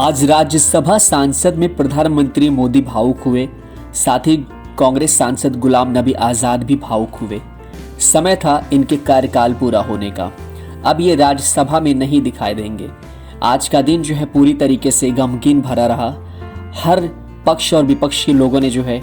आज राज्यसभा सांसद में प्रधानमंत्री मोदी भावुक हुए, साथ ही कांग्रेस सांसद गुलाम नबी आज़ाद भी भावुक हुए। समय था इनके कार्यकाल पूरा होने का। अब ये राज्यसभा में नहीं दिखाई देंगे। आज का दिन जो है पूरी तरीके से गमगीन भरा रहा। हर पक्ष और विपक्ष के लोगों ने जो है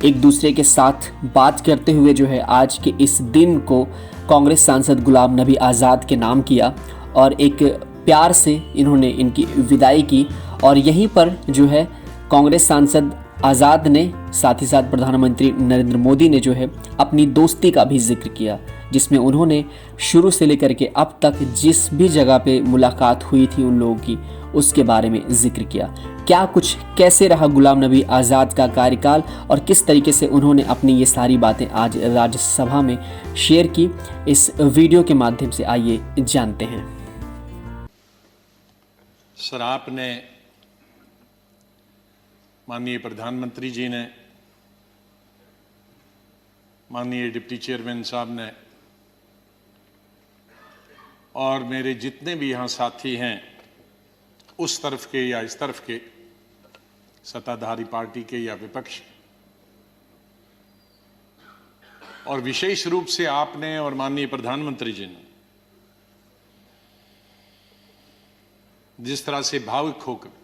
एक दूसरे के साथ बात करते हुए जो है आज के इस दिन को कांग्रेस सांसद गुलाम नबी आज़ाद के नाम किया और एक प्यार से इन्होंने इनकी विदाई की। और यहीं पर जो है कांग्रेस सांसद आज़ाद ने साथ ही साथ प्रधानमंत्री नरेंद्र मोदी ने जो है अपनी दोस्ती का भी जिक्र किया, जिसमें उन्होंने शुरू से लेकर के अब तक जिस भी जगह पे मुलाकात हुई थी उन लोगों की, उसके बारे में जिक्र किया। क्या कुछ कैसे रहा गुलाम नबी आज़ाद का कार्यकाल और किस तरीके से उन्होंने अपनी ये सारी बातें आज राज्यसभा में शेयर की, इस वीडियो के माध्यम से आइए जानते हैं। सर, आपने, माननीय प्रधानमंत्री जी ने, माननीय डिप्टी चेयरमैन साहब ने और मेरे जितने भी यहाँ साथी हैं, उस तरफ के या इस तरफ के, सत्ताधारी पार्टी के या विपक्ष, और विशेष रूप से आपने और माननीय प्रधानमंत्री जी ने जिस तरह से भावुक होकर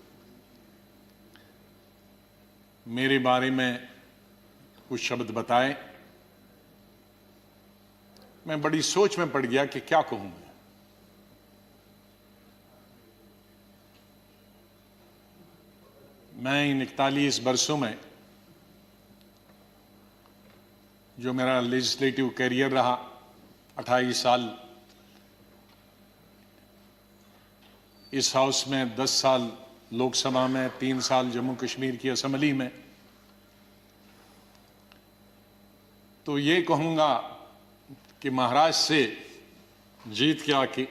मेरे बारे में कुछ शब्द बताए, मैं बड़ी सोच में पड़ गया कि क्या कहूं। मैं इन 41 वर्षों में जो मेरा लेजिस्लेटिव कैरियर रहा, 28 साल इस हाउस में, 10 साल लोकसभा में, 3 साल जम्मू कश्मीर की असेंबली में, तो ये कहूंगा कि महाराष्ट्र से जीत के आके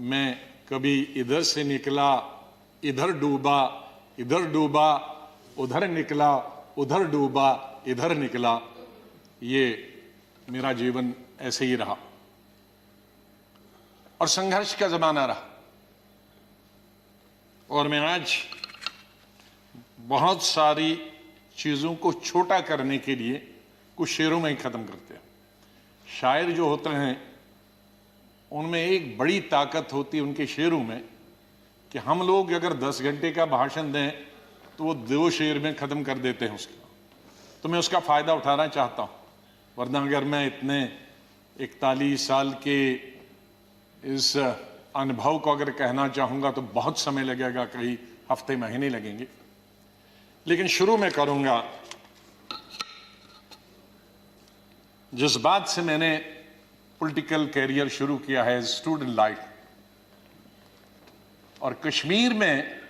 मैं कभी इधर से निकला, इधर डूबा, इधर डूबा, उधर निकला, उधर डूबा, इधर निकला, ये मेरा जीवन ऐसे ही रहा और संघर्ष का जमाना रहा। और मैं आज बहुत सारी चीजों को छोटा करने के लिए कुछ शेरों में ही खत्म करते हैं। शायर जो होते हैं उनमें एक बड़ी ताकत होती है उनके शेरों में कि हम लोग अगर 10 घंटे का भाषण दें तो वो 2 शेर में खत्म कर देते हैं उसका। तो मैं उसका फायदा उठाना चाहता हूं, वरना अगर मैं इतने 41 साल के इस अनुभव को अगर कहना चाहूंगा तो बहुत समय लगेगा, कई हफ्ते महीने लगेंगे। लेकिन शुरू में करूंगा जिस बात से मैंने पॉलिटिकल कैरियर शुरू किया है, स्टूडेंट लाइफ। और कश्मीर में,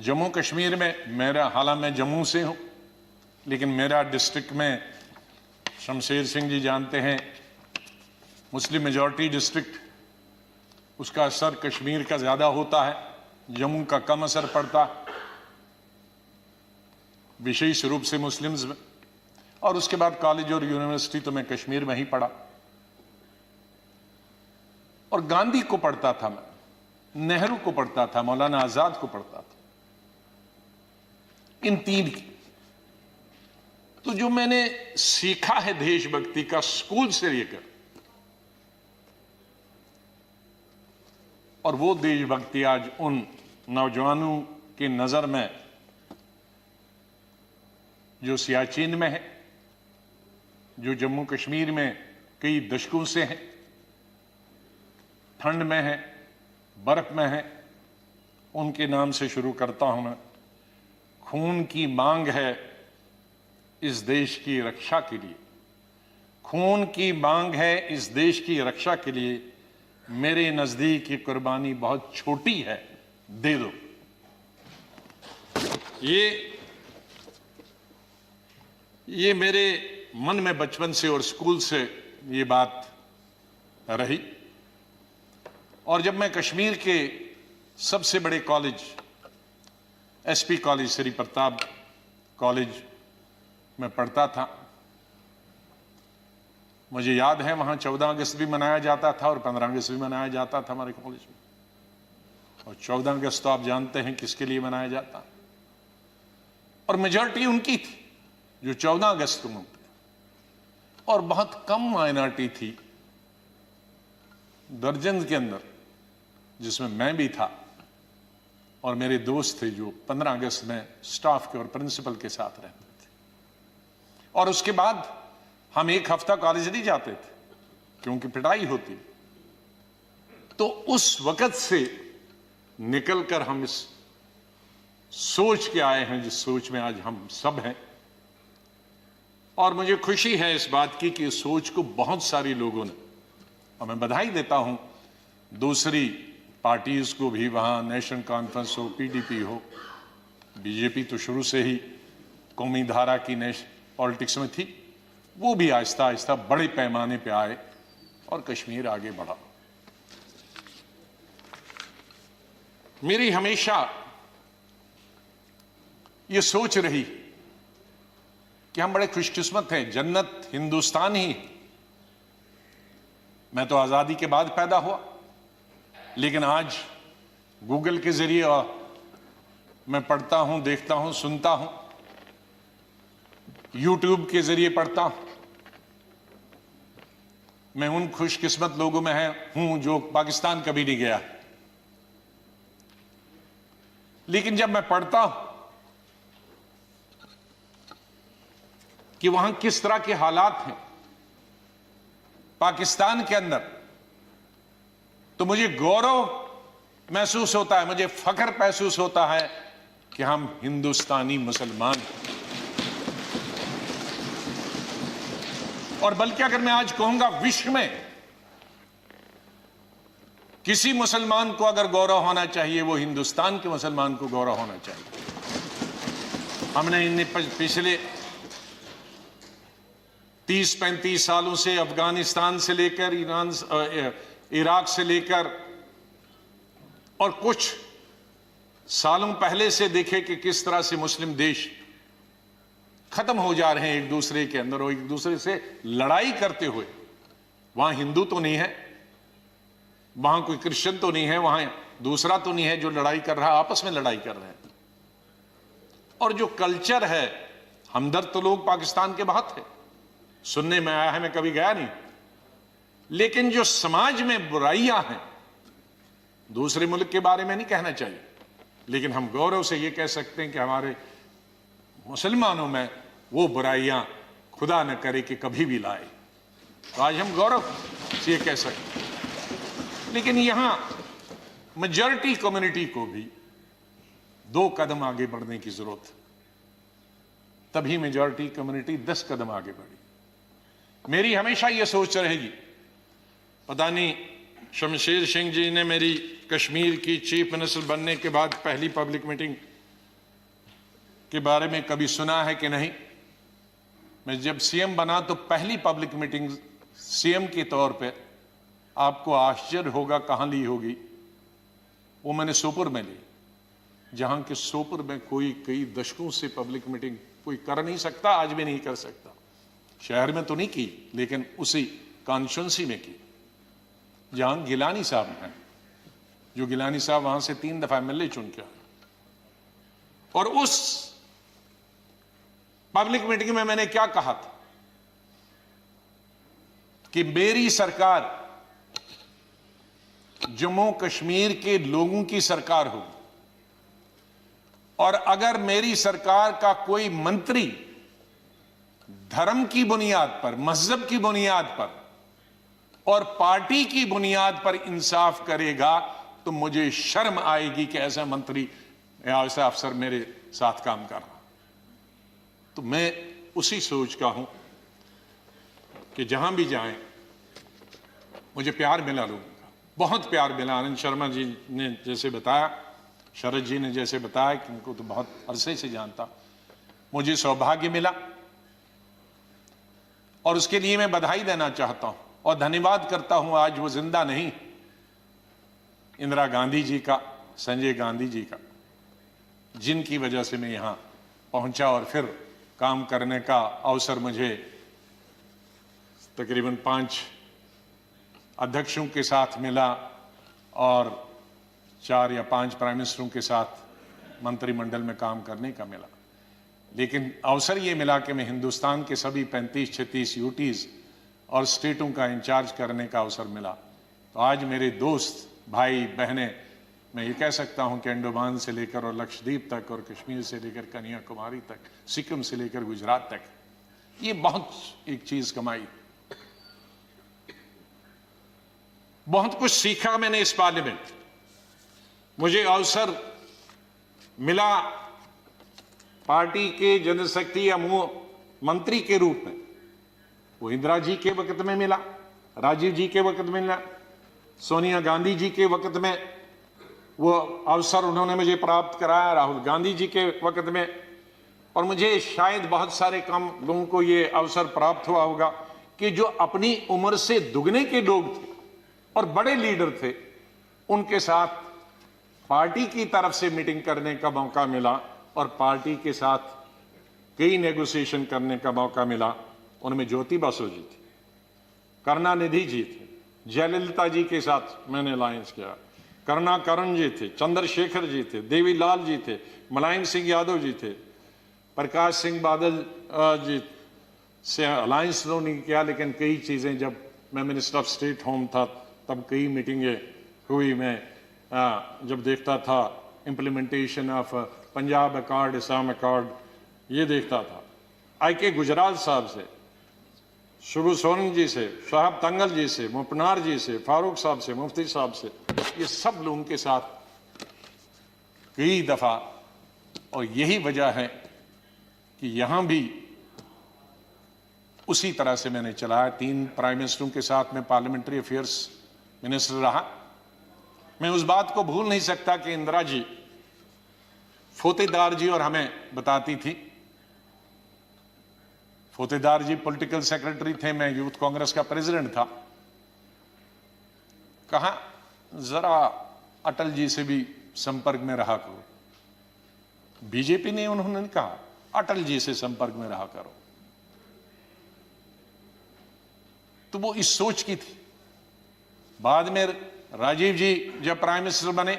जम्मू कश्मीर में मेरा, हालांकि मैं जम्मू से हूं, लेकिन मेरा डिस्ट्रिक्ट में, शमशेर सिंह जी जानते हैं, मुस्लिम मेजॉरिटी डिस्ट्रिक्ट, उसका असर कश्मीर का ज्यादा होता है, जम्मू का कम असर पड़ता, विशेष रूप से मुस्लिम्स में। और उसके बाद कॉलेज और यूनिवर्सिटी तो मैं कश्मीर में ही पढ़ा और गांधी को पढ़ता था मैं, नेहरू को पढ़ता था, मौलाना आजाद को पढ़ता था, इन 3 की। तो जो मैंने सीखा है देशभक्ति का स्कूल से लेकर, और वो देशभक्ति आज उन नौजवानों की नजर में जो सियाचिन में है, जो जम्मू कश्मीर में कई दशकों से है, ठंड में है, बर्फ में है, उनके नाम से शुरू करता हूं मैं। खून की मांग है इस देश की रक्षा के लिए, खून की मांग है इस देश की रक्षा के लिए, मेरे नजदीक ये कुर्बानी बहुत छोटी है, दे दो। ये मेरे मन में बचपन से और स्कूल से ये बात रही। और जब मैं कश्मीर के सबसे बड़े college, SP college, Shri Pratap college में पढ़ता था, मुझे याद है वहां 14 अगस्त भी मनाया जाता था और 15 अगस्त भी मनाया जाता था हमारे कॉलेज में। और 14 अगस्त तो आप जानते हैं किसके लिए मनाया जाता, और मेजॉरिटी उनकी थी जो 14 अगस्त को मनाते, और बहुत कम माइनॉरिटी थी दर्जन के अंदर, जिसमें मैं भी था और मेरे दोस्त थे जो 15 अगस्त में स्टाफ के और प्रिंसिपल के साथ रहते थे। और उसके बाद हम एक हफ्ता कॉलेज नहीं जाते थे क्योंकि पिटाई होती। तो उस वक्त से निकलकर हम इस सोच के आए हैं जिस सोच में आज हम सब हैं, और मुझे खुशी है इस बात की कि इस सोच को बहुत सारे लोगों ने, और मैं बधाई देता हूं दूसरी पार्टीज को भी, वहां नेशनल कॉन्फ्रेंस हो, पीडीपी हो, बीजेपी तो शुरू से ही कौमी धारा की पॉलिटिक्स में थी, वो भी आहिस्ता आहिस्ता बड़े पैमाने पे आए और कश्मीर आगे बढ़ा। मेरी हमेशा ये सोच रही कि हम बड़े खुशकिस्मत हैं, जन्नत हिंदुस्तान ही है। मैं तो आजादी के बाद पैदा हुआ, लेकिन आज गूगल के जरिए मैं पढ़ता हूं, देखता हूं, सुनता हूं, यूट्यूब के जरिए पढ़ता हूं। मैं उन खुशकिस्मत लोगों में हूं जो पाकिस्तान कभी नहीं गया, लेकिन जब मैं पढ़ता हूं कि वहां किस तरह के हालात हैं पाकिस्तान के अंदर, तो मुझे गौरव महसूस होता है, मुझे फख्र महसूस होता है कि हम हिंदुस्तानी मुसलमान हैं। और बल्कि अगर मैं आज कहूंगा विश्व में किसी मुसलमान को अगर गौरव होना चाहिए, वो हिंदुस्तान के मुसलमान को गौरव होना चाहिए। हमने इन पिछले 30-35 सालों से अफगानिस्तान से लेकर इराक से लेकर और कुछ सालों पहले से देखे कि किस तरह से मुस्लिम देश खत्म हो जा रहे हैं एक दूसरे के अंदर और एक दूसरे से लड़ाई करते हुए। वहां हिंदू तो नहीं है, वहां कोई क्रिश्चियन तो नहीं है, वहां दूसरा तो नहीं है जो लड़ाई कर रहा है, आपस में लड़ाई कर रहे हैं। और जो कल्चर है, हमदर्द तो लोग पाकिस्तान के बहुत है, सुनने में आया है, मैं कभी गया नहीं, लेकिन जो समाज में बुराइयां हैं, दूसरे मुल्क के बारे में नहीं कहना चाहिए, लेकिन हम गौरव से ये कह सकते हैं कि हमारे मुसलमानों में वो बुराइयां खुदा न करे कि कभी भी लाए। तो आज हम गौरव से ये कह सकते हैं। लेकिन यहां मेजॉरिटी कम्युनिटी को भी 2 कदम आगे बढ़ने की जरूरत है, तभी मेजॉरिटी कम्युनिटी 10 कदम आगे बढ़ी। मेरी हमेशा यह सोच रहेगी, पता नहीं शमशेर सिंह जी ने मेरी कश्मीर की चीफ मिनिस्टर बनने के बाद पहली पब्लिक मीटिंग के बारे में कभी सुना है कि नहीं। मैं जब सीएम बना तो पहली पब्लिक मीटिंग सीएम के तौर पे, आपको आश्चर्य होगा कहां ली होगी, वो मैंने सोपुर में ली, जहां के सोपुर में कोई कई दशकों से पब्लिक मीटिंग कोई कर नहीं सकता, आज भी नहीं कर सकता। शहर में तो नहीं की, लेकिन उसी कॉन्स्टिट्यूंसी में की जहां गिलानी साहब हैं, जो गिलानी साहब वहां से 3 दफा एमएलए चुन के आए। और उस पब्लिक मीटिंग में मैंने क्या कहा था कि मेरी सरकार जम्मू कश्मीर के लोगों की सरकार होगी, और अगर मेरी सरकार का कोई मंत्री धर्म की बुनियाद पर, मजहब की बुनियाद पर और पार्टी की बुनियाद पर इंसाफ करेगा, तो मुझे शर्म आएगी कि ऐसा मंत्री या ऐसा अफसर मेरे साथ काम कर रहा। तो मैं उसी सोच का हूं कि जहां भी जाएं मुझे प्यार मिला लोगों का, बहुत प्यार मिला। आनंद शर्मा जी ने जैसे बताया, शरद जी ने जैसे बताया कि उनको तो बहुत अरसे से जानता, मुझे सौभाग्य मिला और उसके लिए मैं बधाई देना चाहता हूं और धन्यवाद करता हूं। आज वो जिंदा नहीं, इंदिरा गांधी जी का, संजय गांधी जी का, जिनकी वजह से मैं यहां पहुंचा और फिर काम करने का अवसर मुझे तकरीबन 5 अध्यक्षों के साथ मिला और 4 या 5 प्राइम मिनिस्टरों के साथ मंत्रिमंडल में काम करने का मिला। लेकिन अवसर ये मिला कि मैं हिंदुस्तान के सभी 35-36 यूटीज और स्टेटों का इंचार्ज करने का अवसर मिला। तो आज मेरे दोस्त, भाई, बहनें, मैं ये कह सकता हूं कि अंडमान से लेकर और लक्षद्वीप तक और कश्मीर से लेकर कन्याकुमारी तक, सिक्किम से लेकर गुजरात तक, ये बहुत एक चीज कमाई, बहुत कुछ सीखा मैंने इस पार्लियामेंट। मुझे अवसर मिला पार्टी के जनशक्ति या मंत्री के रूप में, वो इंदिरा जी के वक्त में मिला, राजीव जी के वक्त में मिला, सोनिया गांधी जी के वक्त में वो अवसर उन्होंने मुझे प्राप्त कराया, राहुल गांधी जी के वक्त में, और मुझे शायद बहुत सारे कम लोगों को ये अवसर प्राप्त हुआ होगा कि जो अपनी उम्र से दुगने के लोग थे और बड़े लीडर थे, उनके साथ पार्टी की तरफ से मीटिंग करने का मौका मिला और पार्टी के साथ कई नेगोशिएशन करने का मौका मिला। उनमें ज्योति बसु जी थी, करुणानिधि जी थे, जयललिता जी के साथ मैंने अलायंस किया, करुणाकरण जी थे, चंद्रशेखर जी थे, देवीलाल जी थे, मुलायम सिंह यादव जी थे, प्रकाश सिंह बादल जी से अलायंस तो नहीं किया, लेकिन कई चीज़ें, जब मैं मिनिस्टर ऑफ स्टेट होम था तब कई मीटिंगें हुई। मैं जब देखता था implementation of Punjab accord, Assam accord, ये देखता था। IK गुजराल साहब से, शुभू सोरेन जी से, शाहब तंगल जी से, मुपनार जी से, फारूक साहब से, मुफ्ती साहब से, ये सब लोगों के साथ कई दफा, और यही वजह है कि यहां भी उसी तरह से मैंने चलाया। 3 प्राइम मिनिस्टरों के साथ मैं पार्लियामेंट्री अफेयर्स मिनिस्टर रहा। मैं उस बात को भूल नहीं सकता कि इंदिरा जी, फोतेदार जी और हमें बताती थी, फोतेदार जी पॉलिटिकल सेक्रेटरी थे, मैं यूथ कांग्रेस का प्रेसिडेंट था, कहा जरा अटल जी से भी संपर्क में रहा करो। बीजेपी ने, उन्होंने कहा अटल जी से संपर्क में रहा करो। तो वो इस सोच की थी। बाद में राजीव जी जब प्राइम मिनिस्टर बने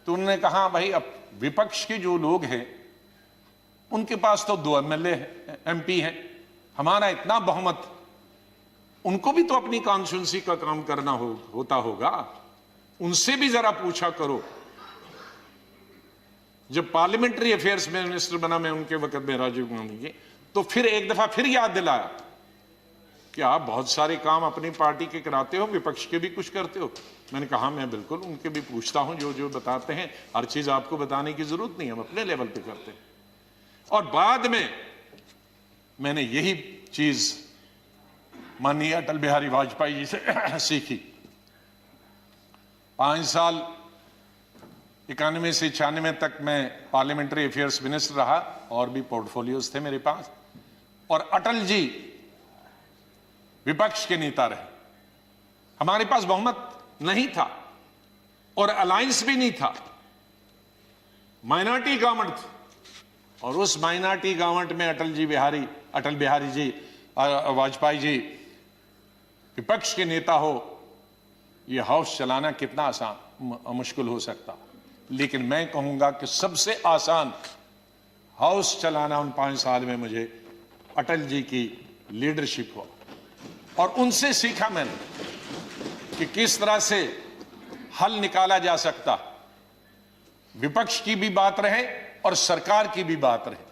तो उन्होंने कहा भाई अब विपक्ष के जो लोग हैं उनके पास तो 2 MLA MP हैं, हमारा इतना बहुमत, उनको भी तो अपनी कॉन्स्टिट्यूंसी का काम करना होता होगा, उनसे भी जरा पूछा करो। जब पार्लियामेंट्री अफेयर्स में मिनिस्टर बना मैं उनके वक्त में, राजीव गांधी के, तो फिर एक दफा फिर याद दिलाया कि आप बहुत सारे काम अपनी पार्टी के कराते हो, विपक्ष के भी कुछ करते हो। मैंने कहा मैं बिल्कुल उनके भी पूछता हूं, जो जो बताते हैं, हर चीज आपको बताने की जरूरत नहीं, हम अपने लेवल पे करते हैं। और बाद में मैंने यही चीज माननीय अटल बिहारी वाजपेयी जी से सीखी। 5 साल 91 से 96 तक मैं पार्लियामेंट्री अफेयर्स मिनिस्टर रहा और भी पोर्टफोलियोज थे मेरे पास। और अटल जी विपक्ष के नेता रहे, हमारे पास बहुमत नहीं था और अलायंस भी नहीं था, माइनॉरिटी गवर्नमेंट थी। और उस माइनॉरिटी गवर्नमेंट में अटल बिहारी जी वाजपेयी जी विपक्ष के नेता हो, यह हाउस चलाना कितना आसान मुश्किल हो सकता। लेकिन मैं कहूंगा कि सबसे आसान हाउस चलाना उन 5 साल में मुझे अटल जी की लीडरशिप हुआ। और उनसे सीखा मैंने कि किस तरह से हल निकाला जा सकता, विपक्ष की भी बात रहे और सरकार की भी बात रहे।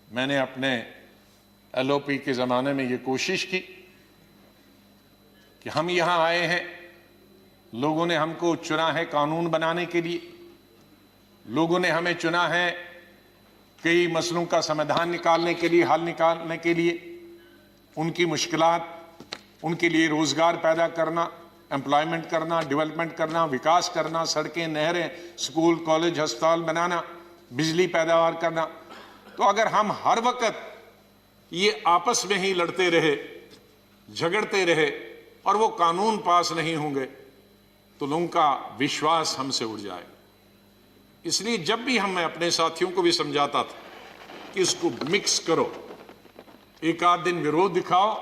मैंने अपने LOP के जमाने में ये कोशिश की कि हम यहां आए हैं, लोगों ने हमको चुना है कानून बनाने के लिए, लोगों ने हमें चुना है कई मसलों का समाधान निकालने के लिए, हल निकालने के लिए, उनकी मुश्किलात, उनके लिए रोजगार पैदा करना, एम्प्लॉयमेंट करना, डेवलपमेंट करना, विकास करना, सड़कें, नहरें, स्कूल, कॉलेज, अस्पताल बनाना, बिजली पैदावार करना। तो अगर हम हर वक्त ये आपस में ही लड़ते रहे, झगड़ते रहे और वो कानून पास नहीं होंगे तो लोगों का विश्वास हमसे उड़ जाएगा। इसलिए जब भी मैं अपने साथियों को भी समझाता था कि इसको मिक्स करो, एक आध दिन विरोध दिखाओ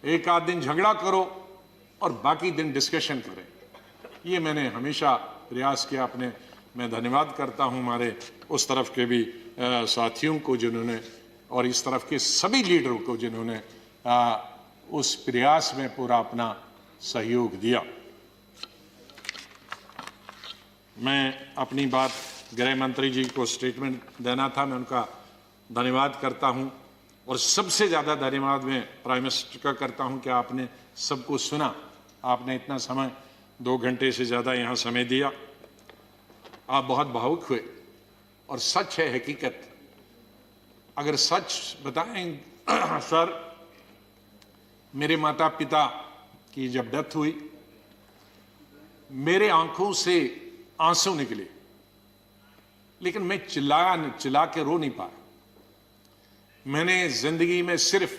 एक आध दिन झगड़ा करो और बाकी दिन डिस्कशन करें। ये मैंने हमेशा प्रयास किया अपने। मैं धन्यवाद करता हूं हमारे उस तरफ के भी साथियों को जिन्होंने, और इस तरफ के सभी लीडरों को जिन्होंने उस प्रयास में पूरा अपना सहयोग दिया। मैं अपनी बात गृह मंत्री जी को स्टेटमेंट देना था, मैं उनका धन्यवाद करता हूं और सबसे ज़्यादा धन्यवाद मैं प्राइम मिनिस्टर का करता हूं कि आपने सबको सुना। आपने इतना समय 2 घंटे से ज़्यादा यहाँ समय दिया। आप बहुत भावुक हुए और सच है, हकीकत। अगर सच बताएं सर, मेरे माता पिता की जब डेथ हुई मेरे आंखों से आंसू निकले, लेकिन मैं चिल्ला के रो नहीं पाया। मैंने जिंदगी में सिर्फ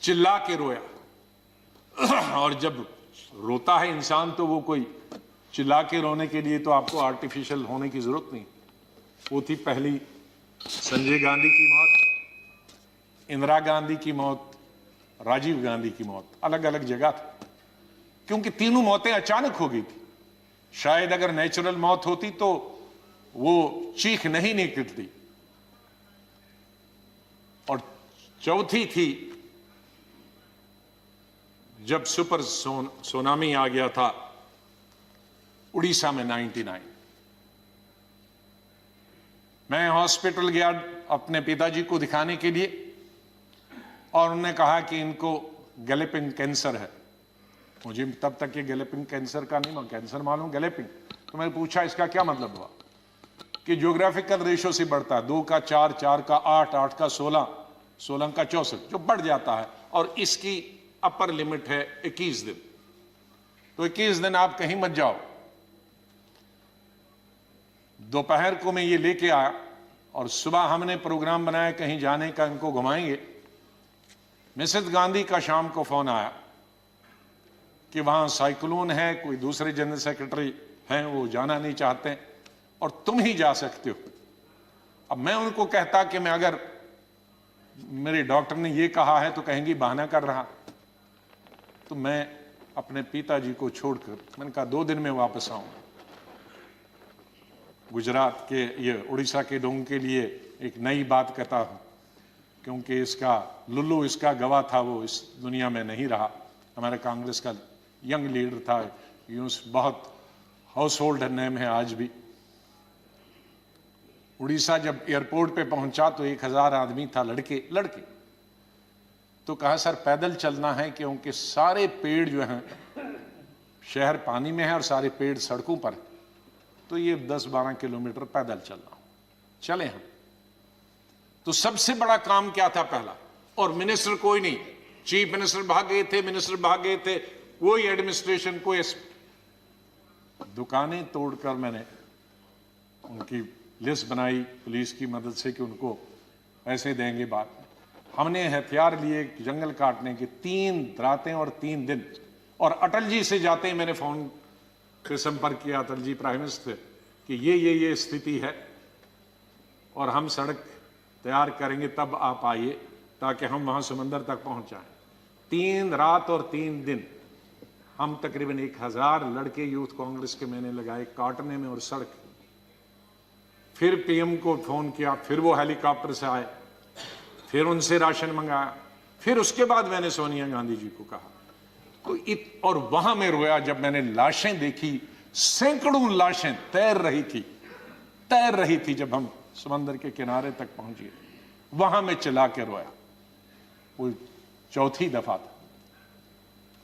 चिल्ला के रोया। और जब रोता है इंसान तो वो कोई चिल्ला के रोने के लिए तो आपको आर्टिफिशियल होने की जरूरत नहीं। वो थी पहली संजय गांधी की मौत, इंदिरा गांधी की मौत, राजीव गांधी की मौत। अलग अलग जगह थी क्योंकि तीनों मौतें अचानक हो गई थी। शायद अगर नेचुरल मौत होती तो वो चीख नहीं निकलती। और चौथी थी जब सुपर सुनामी आ गया था उड़ीसा में 99। मैं हॉस्पिटल गया अपने पिताजी को दिखाने के लिए और उन्होंने कहा कि इनको गैलेपिंग कैंसर है। मुझे तब तक ये गैलेपिंग कैंसर का नहीं, कैंसर मालूम, गैलेपिंग। तो मैंने पूछा इसका क्या मतलब हुआ कि ज्योग्राफिकल रेशो से बढ़ता है, 2 का 4, 4 का 8, 8 का 16, 16 का 64, जो बढ़ जाता है। और इसकी अपर लिमिट है 21 दिन। तो 21 दिन आप कहीं मत जाओ। दोपहर को मैं ये लेके आया और सुबह हमने प्रोग्राम बनाया कहीं जाने का, इनको घुमाएंगे। मिसेस गांधी का शाम को फोन आया कि वहां साइक्लोन है, कोई दूसरे जनरल सेक्रेटरी हैं वो जाना नहीं चाहते और तुम ही जा सकते हो। अब मैं उनको कहता कि मैं, अगर मेरे डॉक्टर ने ये कहा है तो कहेंगी बहाना कर रहा। तो मैं अपने पिताजी को छोड़कर मैंने कहा 2 दिन में वापस आऊंगा। गुजरात के, ये उड़ीसा के लोगों के लिए एक नई बात कहता हूं क्योंकि इसका लुल्लू इसका गवाह था, वो इस दुनिया में नहीं रहा। हमारे कांग्रेस का यंग लीडर था, यूनुस, बहुत हाउस होल्ड नेम है आज भी। उड़ीसा जब एयरपोर्ट पे पहुंचा तो 1000 आदमी था, लड़के। तो कहा सर पैदल चलना है क्योंकि सारे पेड़ जो हैं, शहर पानी में है और सारे पेड़ सड़कों पर है, तो ये 10-12 किलोमीटर पैदल चलना। चले हम। तो सबसे बड़ा काम क्या था पहला, और मिनिस्टर कोई नहीं, चीफ मिनिस्टर भाग गए थे, मिनिस्टर भाग गए थे, कोई एडमिनिस्ट्रेशन, कोई। दुकानें तोड़कर मैंने उनकी लिस्ट बनाई पुलिस की मदद से कि उनको पैसे देंगे बाद में। हमने हथियार लिए जंगल काटने के 3 रातें और 3 दिन। और अटल जी से जाते ही मैंने फोन पे संपर्क किया, अटल जी प्राइम मिनिस्टर, कि ये स्थिति है और हम सड़क तैयार करेंगे, तब आप आइए ताकि हम वहां समंदर तक पहुंच जाएं। 3 रात और 3 दिन हम तकरीबन 1000 लड़के यूथ कांग्रेस के मैंने लगाए काटने में और सड़क। फिर पीएम को फोन किया, फिर वो हेलीकॉप्टर से आए, फिर उनसे राशन मंगाया, फिर उसके बाद मैंने सोनिया गांधी जी को कहा। तो और वहां मैं रोया जब मैंने लाशें देखी, सैकड़ों लाशें तैर रही थी जब हम समंदर के किनारे तक पहुंचे। वहां मैं चिल्ला के रोया। वो 4थी दफा था।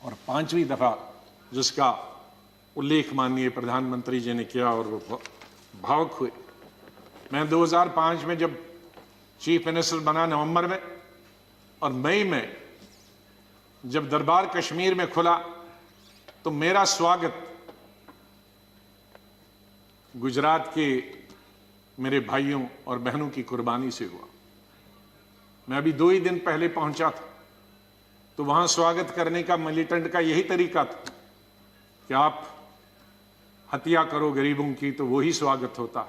और 5वीं दफा जिसका उल्लेख माननीय प्रधानमंत्री जी ने किया और वो भावुक हुए। मैं 2005 में जब चीफ मिनिस्टर बना नवंबर में, और मई में जब दरबार कश्मीर में खुला तो मेरा स्वागत गुजरात के मेरे भाइयों और बहनों की कुर्बानी से हुआ। मैं अभी 2 ही दिन पहले पहुंचा था, तो वहां स्वागत करने का मिलिटेंट का यही तरीका था कि आप हत्या करो गरीबों की तो वही स्वागत होता।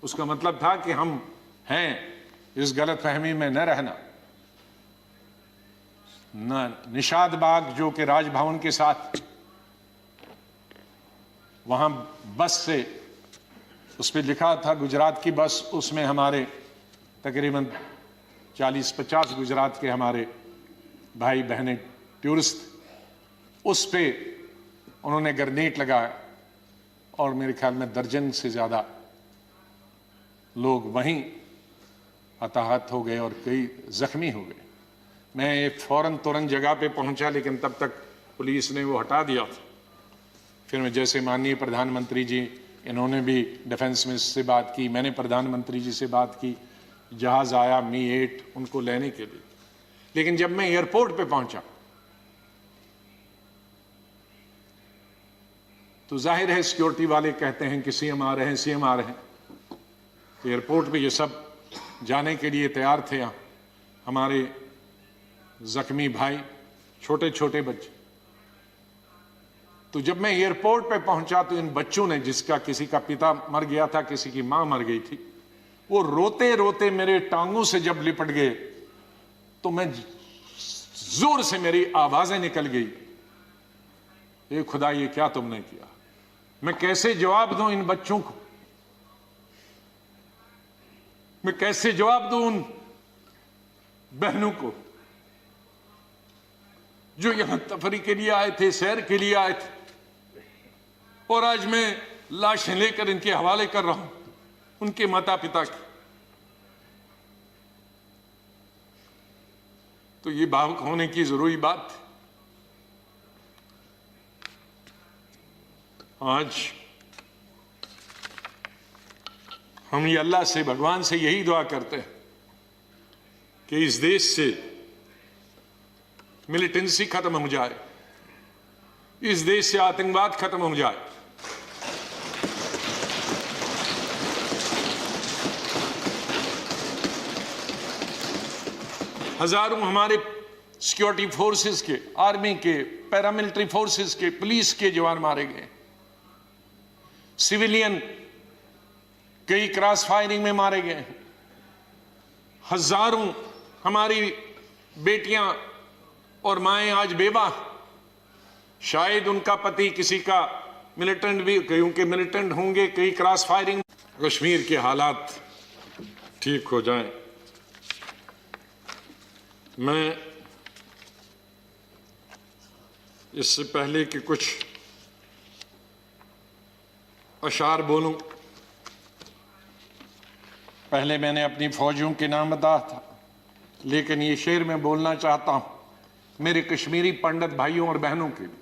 उसका मतलब था कि हम हैं, इस गलतफहमी में न रहना। निषाद बाग जो कि राजभवन के साथ, वहां बस से उस पर लिखा था गुजरात की बस, उसमें हमारे तकरीबन 40-50 गुजरात के हमारे भाई बहनें टूरिस्ट, उस पे उन्होंने ग्रेनेड लगाया और मेरे ख्याल में दर्जन से ज़्यादा लोग वहीं हताहत हो गए और कई जख्मी हो गए। मैं फौरन तुरंत जगह पे पहुंचा, लेकिन तब तक पुलिस ने वो हटा दिया था। फिर मैं जैसे माननीय प्रधानमंत्री जी, इन्होंने भी डिफेंस मिनिस्टर से बात की, मैंने प्रधानमंत्री जी से बात की, जहाज आया मी-8 उनको लेने के लिए। लेकिन जब मैं एयरपोर्ट पे पहुंचा तो जाहिर है सिक्योरिटी वाले कहते हैं कि सीएम आ रहे हैं, सीएम आ रहे हैं। तो एयरपोर्ट पे ये सब जाने के लिए तैयार थे। हमारे जख्मी भाई, छोटे छोटे बच्चे। तो जब मैं एयरपोर्ट पे पहुंचा तो इन बच्चों ने, जिसका किसी का पिता मर गया था, किसी की मां मर गई थी, वो रोते रोते मेरे टांगों से जब लिपट गए तो मैं जोर से मेरी आवाजें निकल गई, ये खुदा ये क्या तुमने किया। मैं कैसे जवाब दूं इन बच्चों को, मैं कैसे जवाब दूं उन बहनों को जो यहां तफरी के लिए आए थे, सैर के लिए आए थे, और आज मैं लाशें लेकर इनके हवाले कर रहा हूं उनके माता पिता की। तो ये भावुक होने की जरूरी बात है। आज हम ये अल्लाह से, भगवान से यही दुआ करते हैं कि इस देश से मिलिटेंसी खत्म हो जाए, इस देश से आतंकवाद खत्म हो जाए। हजारों हमारे सिक्योरिटी फोर्सेस के, आर्मी के, पैरामिलिट्री फोर्सेस के, पुलिस के जवान मारे गए, सिविलियन कई क्रॉस फायरिंग में मारे गए। हजारों हमारी बेटियां और माएं आज बेवा, शायद उनका पति किसी का मिलिटेंट भी, कईयों के मिलिटेंट होंगे, कई क्रॉस फायरिंग। कश्मीर के हालात ठीक हो जाएं। मैं इससे पहले कि कुछ अशार बोलूं, पहले मैंने अपनी फौजियों के नाम बताया था, लेकिन ये शेर मैं बोलना चाहता हूं मेरे कश्मीरी पंडित भाइयों और बहनों के लिए।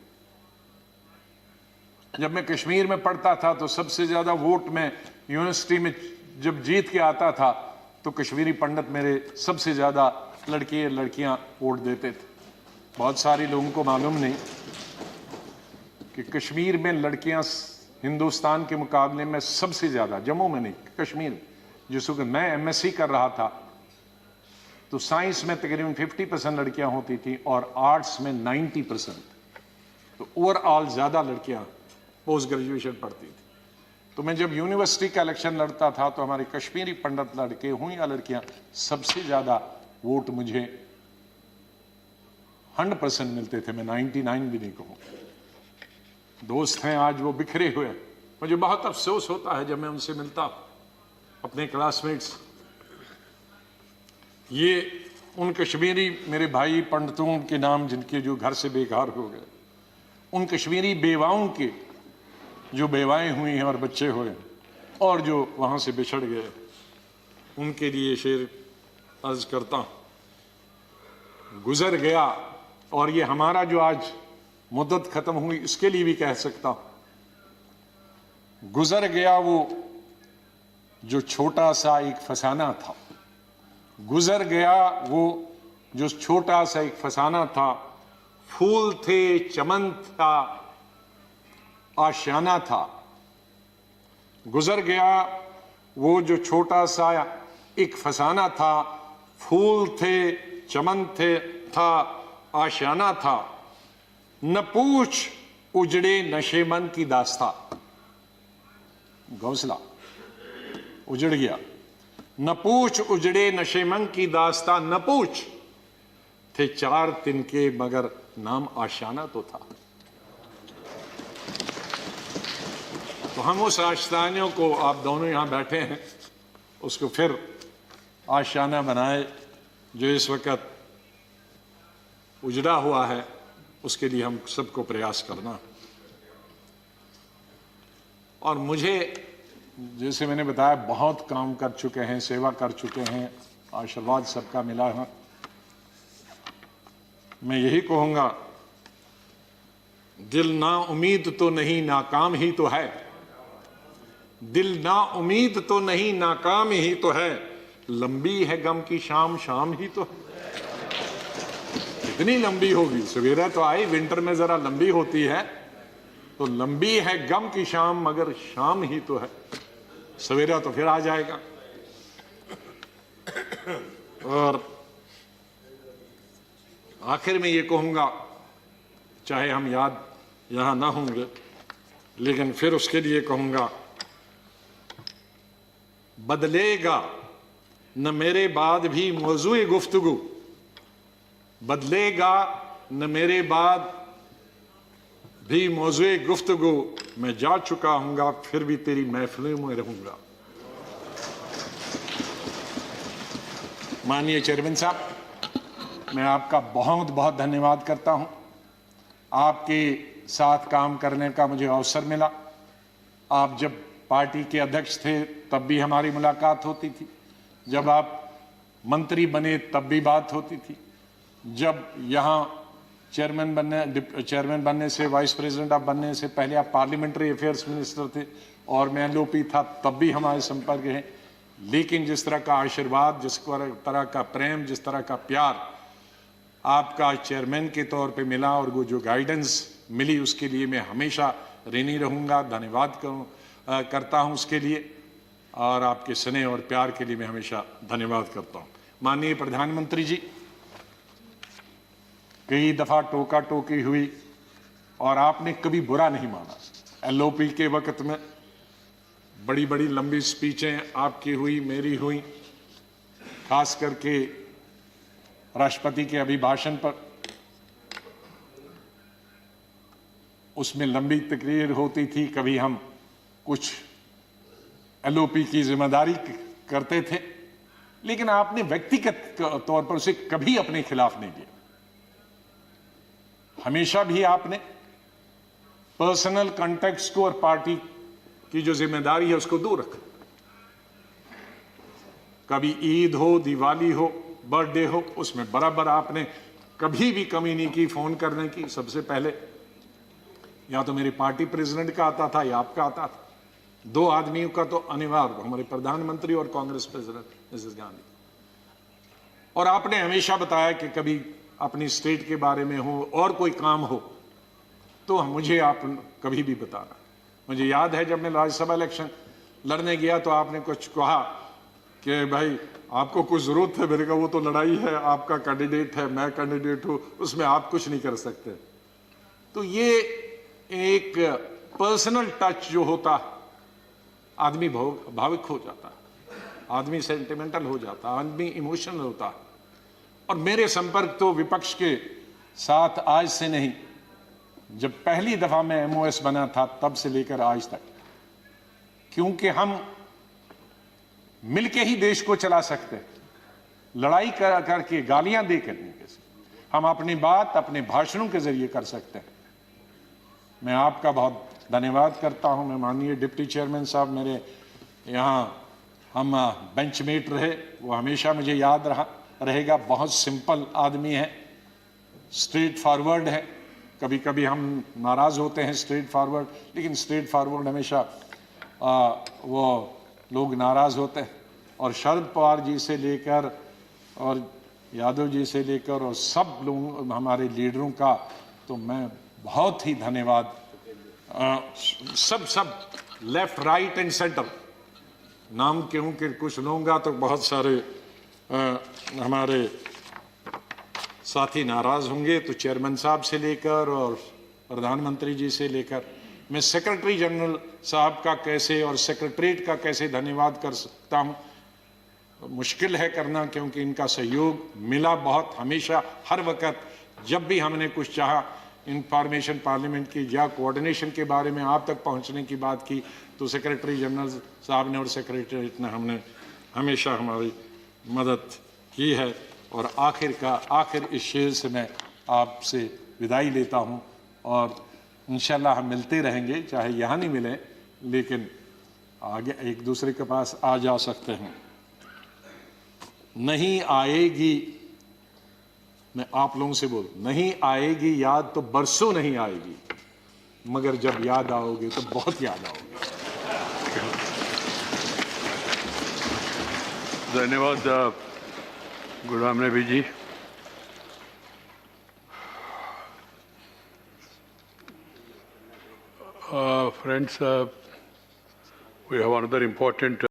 जब मैं कश्मीर में पढ़ता था तो सबसे ज्यादा वोट में यूनिवर्सिटी में जब जीत के आता था तो कश्मीरी पंडित मेरे सबसे ज्यादा लड़के लड़कियां वोट देते थे। बहुत सारे लोगों को मालूम नहीं कि कश्मीर में लड़कियां हिंदुस्तान के मुकाबले में सबसे ज्यादा, जम्मू में नहीं, कश्मीर में, जिस वक्त मैं एमएससी कर रहा था तो साइंस में तकरीबन 50% लड़कियां होती थी और आर्ट्स में 90%। तो ओवरऑल ज्यादा लड़कियां पोस्ट ग्रेजुएशन पढ़ती थी। तो मैं जब यूनिवर्सिटी का इलेक्शन लड़ता था तो हमारे कश्मीरी पंडित लड़के हों या लड़कियां, सबसे ज्यादा वोट मुझे 100% मिलते थे। मैं 99 भी नहीं कहूं। दोस्त हैं आज वो बिखरे हुए, मुझे बहुत अफसोस होता है जब मैं उनसे मिलता अपने क्लासमेट्स। ये उन कश्मीरी मेरे भाई पंडितों के नाम जिनके जो घर से बेघर हो गए, उन कश्मीरी बेवाओं के जो बेवाएं हुई हैं और बच्चे हुए और जो वहां से बिछड़ गए, उनके लिए शेर अर्ज करता हूं। गुजर गया, और ये हमारा जो आज मुद्दत खत्म हुई इसके लिए भी कह सकता हूं, गुजर गया वो जो छोटा सा एक फसाना था, गुजर गया वो जो छोटा सा एक फसाना था। फूल थे, चमन था, आशियाना था। गुजर गया वो जो छोटा सा एक फसाना था, फूल थे, चमन थे, था, आशियाना था। न पूछ उजड़े नशेमन की दास्ता, घोंसला उजड़ गया। न पूछ उजड़े नशेमन की दास्ता, न पूछ थे 4 तिनके मगर नाम आशियाना तो था। तो हम उस आशियाने को, आप दोनों यहाँ बैठे हैं, उसको फिर आशियाना बनाए जो इस वक्त उजड़ा हुआ है, उसके लिए हम सबको प्रयास करना। और मुझे, जैसे मैंने बताया, बहुत काम कर चुके हैं, सेवा कर चुके हैं, आशीर्वाद सबका मिला है। मैं यही कहूंगा, दिल ना उम्मीद तो नहीं नाकाम ही तो है, दिल ना उम्मीद तो नहीं नाकाम ही तो है, लंबी है गम की शाम शाम ही तो है। कितनी लंबी होगी, सवेरा तो आई, विंटर में जरा लंबी होती है, तो लंबी है गम की शाम मगर शाम ही तो है, सवेरा तो फिर आ जाएगा। और आखिर में ये कहूंगा, चाहे हम याद यहां ना होंगे, लेकिन फिर उसके लिए कहूंगा, बदलेगा न मेरे बाद भी मौजूए गुफ्तगू, बदलेगा न मेरे बाद भी मौजूए गुफ्तगू, मैं जा चुका हूंगा फिर भी तेरी महफिलों में रहूंगा। माननीय चेयरमैन साहब, मैं आपका बहुत बहुत धन्यवाद करता हूं। आपके साथ काम करने का मुझे अवसर मिला। आप जब पार्टी के अध्यक्ष थे तब भी हमारी मुलाकात होती थी, जब आप मंत्री बने तब भी बात होती थी, जब यहाँ चेयरमैन बनने से, वाइस प्रेसिडेंट आप बनने से पहले आप पार्लियामेंट्री अफेयर्स मिनिस्टर थे और मैं एलओपी था, तब भी हमारे संपर्क है। लेकिन जिस तरह का आशीर्वाद, जिस तरह का प्रेम, जिस तरह का प्यार आपका चेयरमैन के तौर पे मिला और वो जो गाइडेंस मिली, उसके लिए मैं हमेशा ऋणी रहूँगा, धन्यवाद करता हूँ उसके लिए, और आपके स्नेह और प्यार के लिए मैं हमेशा धन्यवाद करता हूँ। माननीय प्रधानमंत्री जी, कई दफ़ा टोका टोकी हुई और आपने कभी बुरा नहीं माना। एलओपी के वक्त में बड़ी बड़ी लंबी स्पीचें आपकी हुई, मेरी हुई, खास करके राष्ट्रपति के अभिभाषण पर, उसमें लंबी तकरीर होती थी। कभी हम कुछ एलओपी की जिम्मेदारी करते थे, लेकिन आपने व्यक्तिगत तौर पर उसे कभी अपने खिलाफ नहीं दिया। हमेशा भी आपने पर्सनल कॉन्टेक्स्ट को और पार्टी की जो जिम्मेदारी है उसको दूर रखा। कभी ईद हो, दिवाली हो, बर्थडे हो, उसमें बराबर आपने कभी भी कमी नहीं की फोन करने की। सबसे पहले या तो मेरी पार्टी प्रेसिडेंट का आता था या आपका आता था। 2 आदमियों का तो अनिवार्य, हमारे प्रधानमंत्री और कांग्रेस प्रेसिडेंट मिसेस गांधी। और आपने हमेशा बताया कि कभी अपनी स्टेट के बारे में हो और कोई काम हो तो मुझे आप कभी भी बताना। मुझे याद है जब मैं राज्यसभा इलेक्शन लड़ने गया तो आपने कुछ कहा कि भाई आपको कुछ जरूरत है। मेरे का वो तो लड़ाई है, आपका कैंडिडेट है, मैं कैंडिडेट हूं, उसमें आप कुछ नहीं कर सकते। तो ये एक पर्सनल टच जो होता, आदमी भावुक हो जाता, आदमी सेंटिमेंटल हो जाता, आदमी इमोशनल होता। और मेरे संपर्क तो विपक्ष के साथ आज से नहीं, जब पहली दफा मैं एमओएस बना था तब से लेकर आज तक, क्योंकि हम मिलके ही देश को चला सकते हैं। लड़ाई करके, गालियां देकर नहीं, हम अपनी बात अपने भाषणों के जरिए कर सकते हैं। मैं आपका बहुत धन्यवाद करता हूं। मैं माननीय डिप्टी चेयरमैन साहब, मेरे यहाँ हम बेंचमेट रहे, वो हमेशा मुझे याद रहेगा। बहुत सिंपल आदमी है, स्ट्रेट फॉरवर्ड है। कभी कभी हम नाराज होते हैं स्ट्रेट फॉरवर्ड, लेकिन स्ट्रेट फॉरवर्ड हमेशा वो लोग नाराज होते हैं। और शरद पवार जी से लेकर और यादव जी से लेकर और सब लोग हमारे लीडरों का तो मैं बहुत ही धन्यवाद, सब लेफ्ट राइट एंड सेंटर, नाम क्यों कि कुछ लूँगा तो बहुत सारे हमारे साथी नाराज होंगे। तो चेयरमैन साहब से लेकर और प्रधानमंत्री जी से लेकर, मैं सेक्रेटरी जनरल साहब का कैसे और सेक्रेटरीट का कैसे धन्यवाद कर सकता हूं। मुश्किल है करना, क्योंकि इनका सहयोग मिला बहुत हमेशा, हर वक्त जब भी हमने कुछ चाहा इंफॉर्मेशन पार्लियामेंट की या कोऑर्डिनेशन के बारे में आप तक पहुंचने की बात की, तो सेक्रेटरी जनरल साहब ने और सेक्रेटरीट ने हमने हमेशा हमारी मदद की है। और आखिर इस शेर से मैं आपसे विदाई लेता हूं, और इंशाल्लाह हम मिलते रहेंगे, चाहे यहाँ नहीं मिले लेकिन आगे एक दूसरे के पास आ जा सकते हैं। नहीं आएगी, मैं आप लोगों से बोल, नहीं आएगी याद तो बरसों नहीं आएगी, मगर जब याद आओगे तो बहुत याद आओगे। धन्यवाद Ghulam Nabi ji. Friends, we have another important